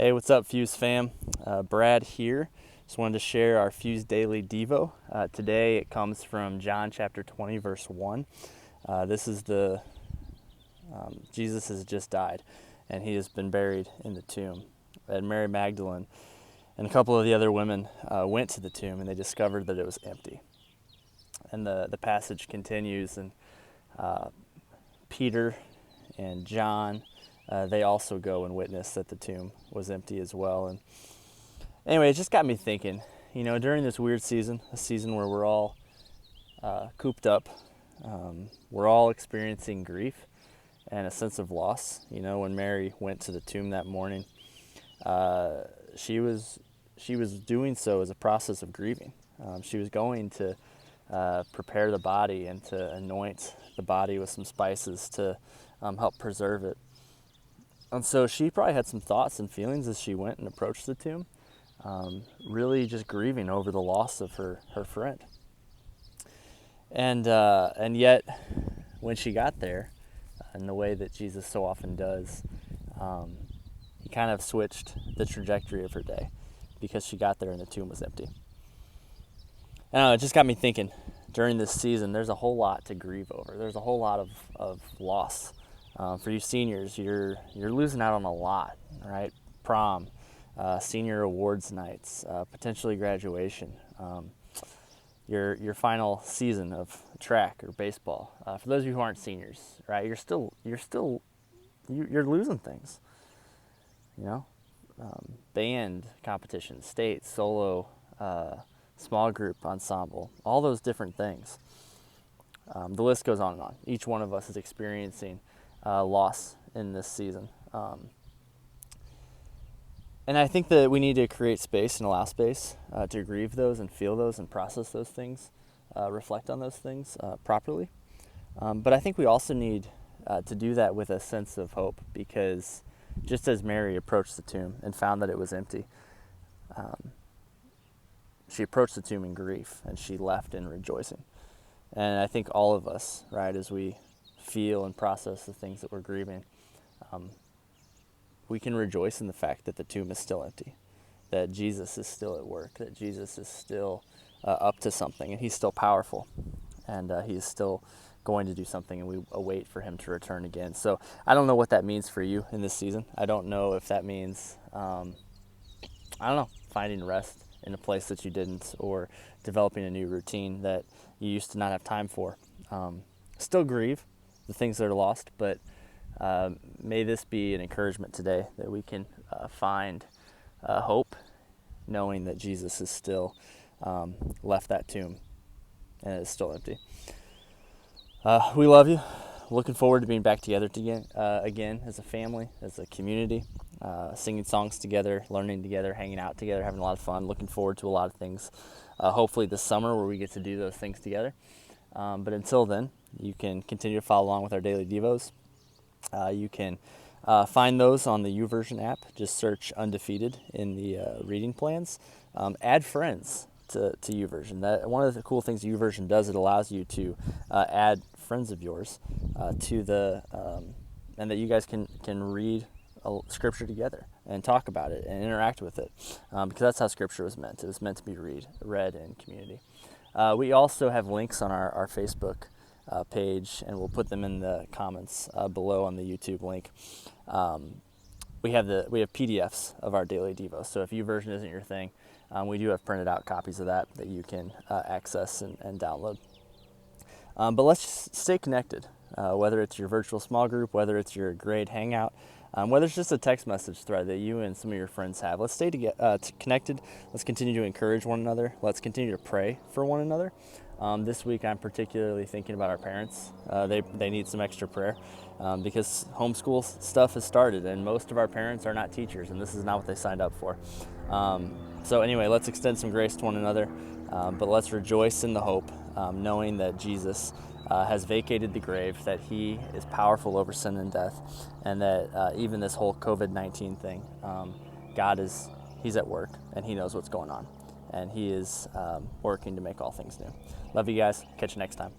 Hey, what's up, Fuse fam? Brad here. Just wanted to share our Fuse Daily Devo. Today it comes from John chapter 20, verse 1. This is Jesus has just died, and he has been buried in the tomb. And Mary Magdalene and a couple of the other women went to the tomb, and they discovered that it was empty. And the passage continues, and Peter and John, they also go and witness that the tomb was empty as well. And anyway, it just got me thinking, during this weird season, a season where we're all cooped up, we're all experiencing grief and a sense of loss. When Mary went to the tomb that morning, she was doing so as a process of grieving. She was going to prepare the body and to anoint the body with some spices to help preserve it. And so she probably had some thoughts and feelings as she went and approached the tomb, really just grieving over the loss of her friend. And yet, when she got there, in the way that Jesus so often does, he kind of switched the trajectory of her day because she got there and the tomb was empty. And it just got me thinking, during this season, there's a whole lot to grieve over. There's a whole lot of loss. For you seniors, you're losing out on a lot, right? Prom, senior awards nights, potentially graduation, your final season of track or baseball. For those of you who aren't seniors, right? You're losing things. Band competition, state, solo, small group, ensemble, all those different things. The list goes on and on. Each one of us is experiencing loss in this season. And I think that we need to create space and allow space to grieve those and feel those and process those things, reflect on those things properly. But I think we also need to do that with a sense of hope, because just as Mary approached the tomb and found that it was empty, she approached the tomb in grief and she left in rejoicing. And I think all of us, right, as we feel and process the things that we're grieving, we can rejoice in the fact that the tomb is still empty, that Jesus is still at work, that Jesus is still up to something, and he's still powerful, and he is still going to do something, and we await for him to return again. So I don't know what that means for you in this season. I don't know if that means, finding rest in a place that you didn't, or developing a new routine that you used to not have time for. Still grieve the things that are lost, but may this be an encouragement today that we can find hope, knowing that Jesus is still left that tomb and it's still empty. We love you. Looking forward to being back together again as a family, as a community, singing songs together, learning together, hanging out together, having a lot of fun. Looking forward to a lot of things, hopefully this summer, where we get to do those things together. But until then, you can continue to follow along with our daily devos. You can find those on the YouVersion app. Just search Undefeated in the reading plans. Add friends to YouVersion. That one of the cool things YouVersion does, it allows you to add friends of yours to the and that you guys can read scripture together and talk about it and interact with it, because that's how scripture was meant. It was meant to be read in community. We also have links on our Facebook page, and we'll put them in the comments below on the YouTube link. We have PDFs of our daily devo. So if YouVersion isn't your thing, we do have printed out copies of that you can access and download. But let's just stay connected, whether it's your virtual small group, whether it's your grade hangout, whether it's just a text message thread that you and some of your friends have. Let's stay connected. Let's continue to encourage one another. Let's continue to pray for one another. This week, I'm particularly thinking about our parents. They need some extra prayer because homeschool stuff has started, and most of our parents are not teachers, and this is not what they signed up for. So anyway, let's extend some grace to one another, but let's rejoice in the hope, knowing that Jesus has vacated the grave, that he is powerful over sin and death, and that even this whole COVID-19 thing, he's at work, and he knows what's going on, and he is working to make all things new. Love you guys. Catch you next time.